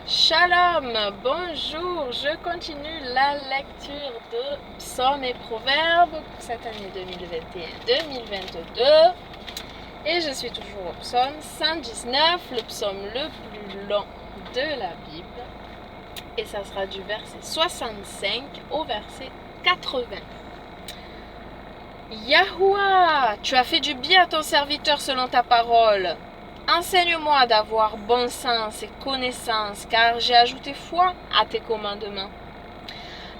Shalom, bonjour, je continue la lecture de Psaumes et Proverbes pour cette année 2021-2022 et je suis toujours au psaume 119, le psaume le plus long de la Bible et ça sera du verset 65 au verset 80. Yahoua, tu as fait du bien à ton serviteur selon ta parole. Enseigne-moi d'avoir bon sens et connaissance, car j'ai ajouté foi à tes commandements.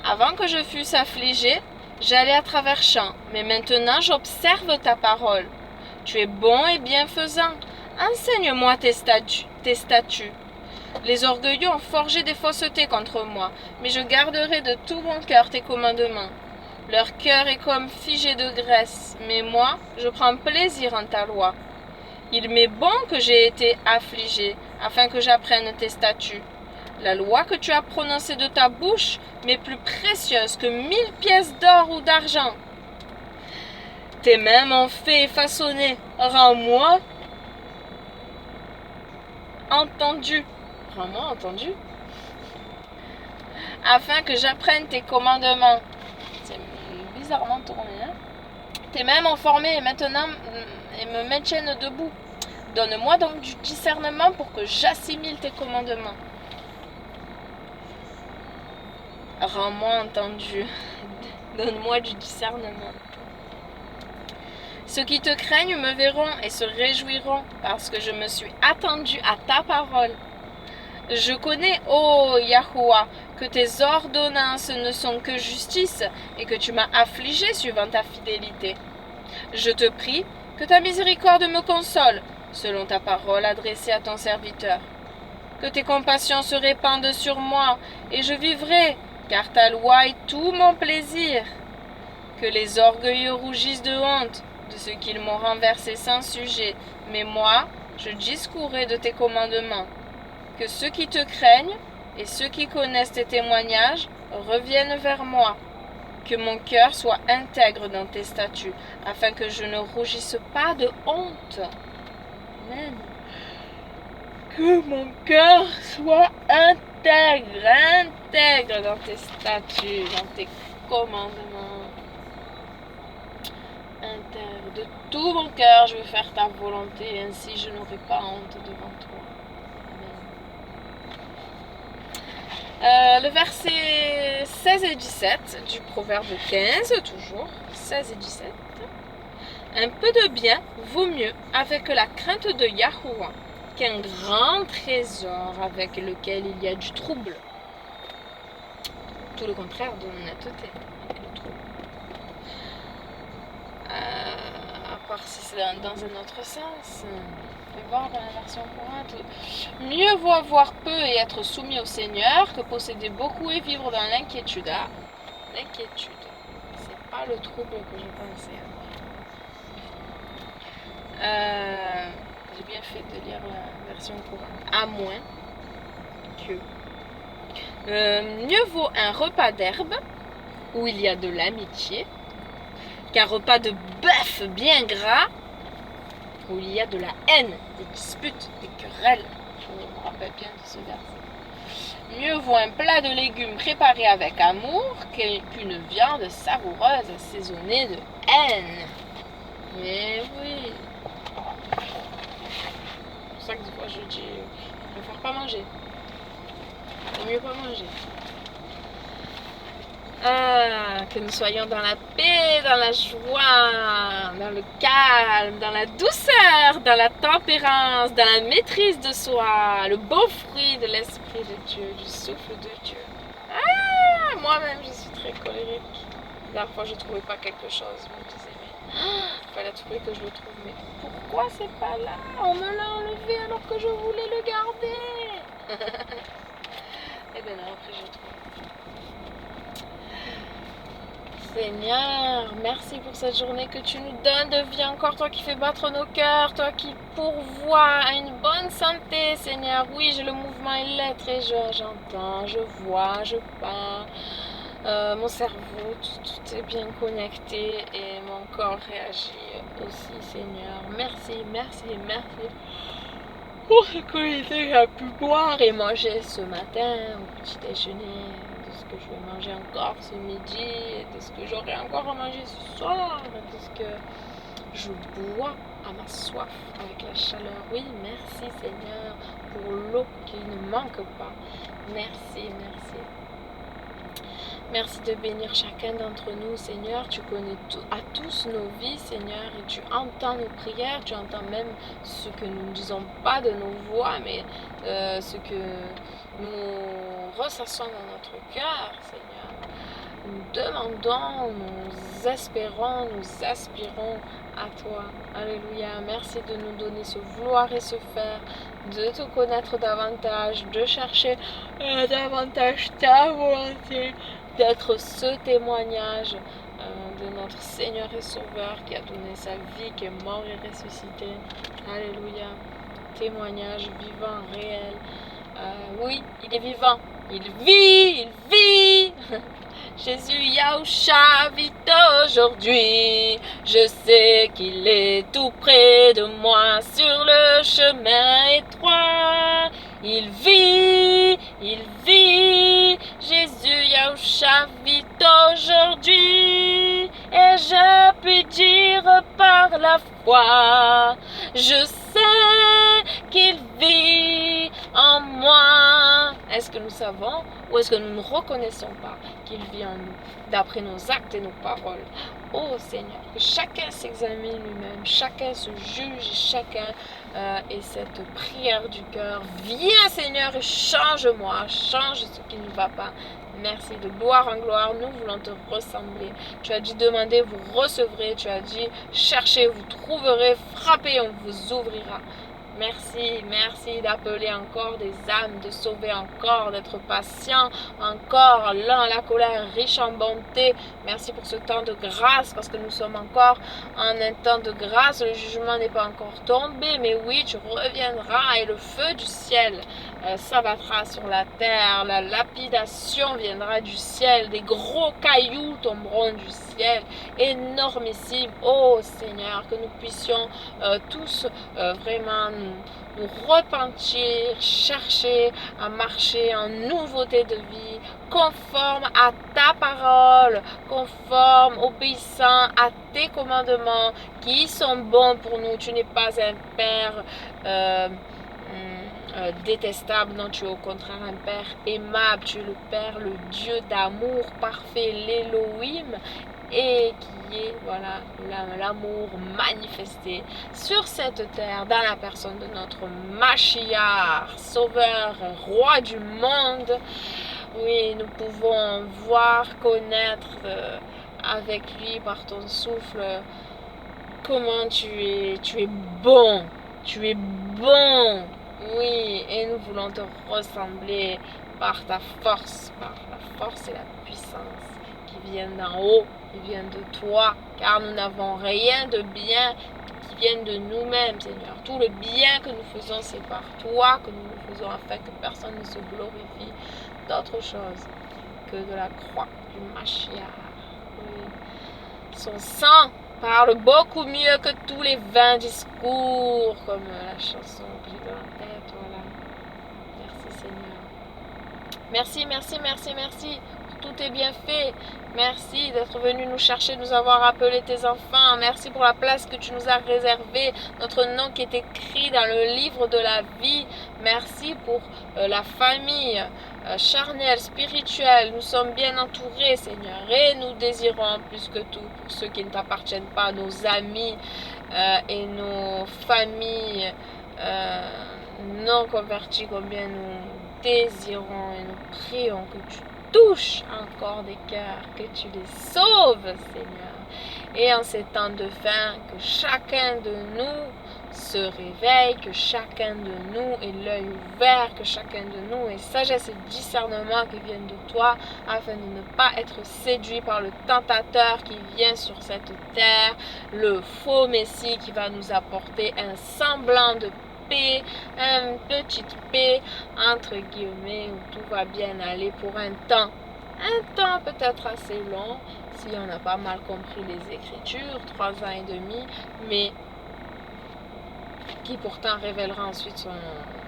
Avant que je fusse affligé, j'allais à travers champs, mais maintenant j'observe ta parole. Tu es bon et bienfaisant. Enseigne-moi tes statuts. Les orgueilleux ont forgé des faussetés contre moi, mais je garderai de tout mon cœur tes commandements. Leur cœur est comme figé de graisse, mais moi, je prends plaisir en ta loi. Il m'est bon que j'ai été affligé, afin que j'apprenne tes statuts. La loi que tu as prononcée de ta bouche m'est plus précieuse que 1000 pièces d'or ou d'argent. Tes mains m'ont fait façonner. Rends-moi entendu. Rends-moi entendu. Afin que j'apprenne tes commandements. C'est bizarrement tourné, hein? Tes mains m'ont formé et maintenant et me maintiennent debout. Donne-moi donc du discernement pour que j'assimile tes commandements. Rends-moi entendu. Donne-moi du discernement. Ceux qui te craignent me verront et se réjouiront parce que je me suis attendu à ta parole. Je connais, ô Yahoua, que tes ordonnances ne sont que justice et que tu m'as affligé suivant ta fidélité. Je te prie que ta miséricorde me console, selon ta parole adressée à ton serviteur. Que tes compassions se répandent sur moi, et je vivrai, car ta loi est tout mon plaisir. Que les orgueilleux rougissent de honte de ce qu'ils m'ont renversé sans sujet, mais moi, je discourrai de tes commandements. Que ceux qui te craignent et ceux qui connaissent tes témoignages reviennent vers moi. Que mon cœur soit intègre dans tes statuts, afin que je ne rougisse pas de honte. Amen. Que mon cœur soit intègre dans tes statuts, dans tes commandements. Intègre. De tout mon cœur, je veux faire ta volonté, ainsi je n'aurai pas honte devant toi. Le verset 16 et 17 du Proverbe 15, toujours, 16 et 17. Un peu de bien vaut mieux avec la crainte de Yahoua qu'un grand trésor avec lequel il y a du trouble. Tout le contraire de l'honnêteté, le trouble. À part si c'est dans un autre sens. On peut voir dans la version courante. Mieux vaut avoir peu et être soumis au Seigneur que posséder beaucoup et vivre dans l'inquiétude. Ah, l'inquiétude, c'est pas le trouble que je pensais avoir. J'ai bien fait de lire la version courante. À moins que mieux vaut un repas d'herbe où il y a de l'amitié qu'un repas de bœuf bien gras où il y a de la haine, des disputes, des querelles. Je me rappelle bien de ce verset. Mieux vaut un plat de légumes préparé avec amour qu'une viande savoureuse assaisonnée de haine. Mais oui. C'est pour ça que des fois je dis, je préfère pas manger. Il vaut mieux pas manger. Que nous soyons dans la paix, dans la joie, dans le calme, dans la douceur, dans la tempérance, dans la maîtrise de soi, le beau fruit de l'Esprit de Dieu, du souffle de Dieu. Moi-même, je suis très colérique. La dernière fois, je ne trouvais pas quelque chose. Je me disais, mais il fallait trouver que je le trouve. Mais pourquoi c'est pas là? On me l'a enlevé alors que je voulais le garder. Et bien non, après, je le trouve. Seigneur, merci pour cette journée que tu nous donnes de vie encore, toi qui fais battre nos cœurs, toi qui pourvois à une bonne santé, Seigneur. Oui, j'ai le mouvement et l'être et j'entends, je vois, je parle. Mon cerveau, tout est bien connecté et mon corps réagit aussi, Seigneur. Merci, merci, merci. pour ce que j'ai pu boire et manger ce matin au petit déjeuner, de ce que je vais manger encore ce midi, et de ce que j'aurai encore à manger ce soir, de ce que je bois à ma soif avec la chaleur. Oui, merci Seigneur pour l'eau qui ne manque pas. Merci, merci. Merci de bénir chacun d'entre nous, Seigneur. Tu connais à tous nos vies, Seigneur, et tu entends nos prières. Tu entends même ce que nous ne disons pas de nos voix, mais ce que nous ressassons dans notre cœur, Seigneur. Nous demandons, nous espérons, nous aspirons à toi. Alléluia. Merci de nous donner ce vouloir et ce faire, de te connaître davantage, de chercher davantage ta volonté, d'être ce témoignage de notre Seigneur et Sauveur qui a donné sa vie, qui est mort et ressuscité. Alléluia. Témoignage vivant, réel. Oui, il est vivant. Il vit, il vit. Jésus Yahushua vit aujourd'hui. Je sais qu'il est tout près de moi sur le chemin étroit. Il vit, il vit. Jésus Yahushua vit aujourd'hui. Et je puis dire par la foi, je sais qu'il vit en moi. Est-ce que nous savons ou est-ce que nous ne reconnaissons pas qu'il vit en nous, d'après nos actes et nos paroles? Oh Seigneur, que chacun s'examine lui-même, chacun se juge, chacun ait cette prière du cœur. Viens Seigneur et change-moi, change ce qui ne va pas. Merci, de gloire en gloire, nous voulons te ressembler. Tu as dit demandez, vous recevrez. Tu as dit cherchez, vous trouverez. Frappez, on vous ouvrira. Merci, merci d'appeler encore des âmes, de sauver encore, d'être patient, encore lent à la colère, riche en bonté. Merci pour ce temps de grâce, parce que nous sommes encore en un temps de grâce. Le jugement n'est pas encore tombé, mais oui, tu reviendras et le feu du ciel s'abattra sur la terre. La lapidation viendra du ciel, des gros cailloux tomberont du ciel, énormissime. Oh Seigneur, que nous puissions tous vraiment nous repentir, chercher à marcher en nouveauté de vie, conforme à ta parole, conforme, obéissant à tes commandements qui sont bons pour nous. Tu n'es pas un Père détestable, non, tu es au contraire un Père aimable, tu es le Père, le Dieu d'amour parfait, l'Élohim, et qui est, voilà, l'amour manifesté sur cette terre dans la personne de notre Mashiach, Sauveur, Roi du monde. Oui, nous pouvons voir, connaître avec lui par ton souffle comment tu es bon, tu es bon. Oui, et nous voulons te ressembler par ta force, par la force et la puissance qui viennent d'en haut, qui viennent de toi, car nous n'avons rien de bien qui vienne de nous-mêmes, Seigneur. Tout le bien que nous faisons, c'est par toi que nous le faisons, afin que personne ne se glorifie d'autre chose que de la croix du Mashiach. Oui. Son sang parle beaucoup mieux que tous les 20 discours, comme la chanson que j'ai dans la tête. Voilà. Merci Seigneur. Merci, merci, merci, merci. Tout est bien fait. Merci d'être venu nous chercher, de nous avoir appelés tes enfants. Merci pour la place que tu nous as réservée, notre nom qui est écrit dans le livre de la vie. Merci pour la famille charnelle, spirituelle. Nous sommes bien entourés, Seigneur, et nous désirons plus que tout, pour ceux qui ne t'appartiennent pas, nos amis et nos familles non convertis, combien nous désirons et nous prions que tu touches encore des cœurs, que tu les sauves, Seigneur. Et en ces temps de fin, que chacun de nous se réveille, que chacun de nous ait l'œil ouvert, que chacun de nous ait sagesse et discernement qui viennent de toi, afin de ne pas être séduit par le tentateur qui vient sur cette terre, le faux Messie qui va nous apporter un semblant de paix, une petite paix entre guillemets, où tout va bien aller pour un temps peut-être assez long, si on n'a pas mal compris les Écritures, 3 ans et demi, mais qui pourtant révélera ensuite son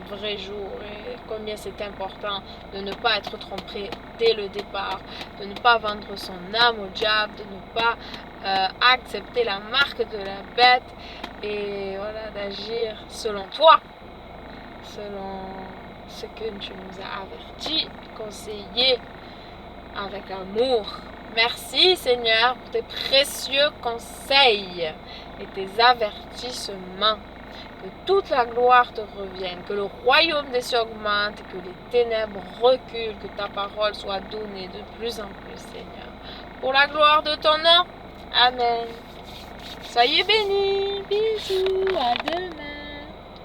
vrai jour et combien c'est important de ne pas être trompé dès le départ, de ne pas vendre son âme au diable, de ne pas accepter la marque de la bête et voilà, d'agir selon toi, selon ce que tu nous as averti, conseillé avec amour. Merci Seigneur pour tes précieux conseils et tes avertissements. Que toute la gloire te revienne, que le royaume des cieux augmente, que les ténèbres reculent, que ta parole soit donnée de plus en plus, Seigneur. Pour la gloire de ton nom. Amen. Soyez bénis. Bisous. À demain.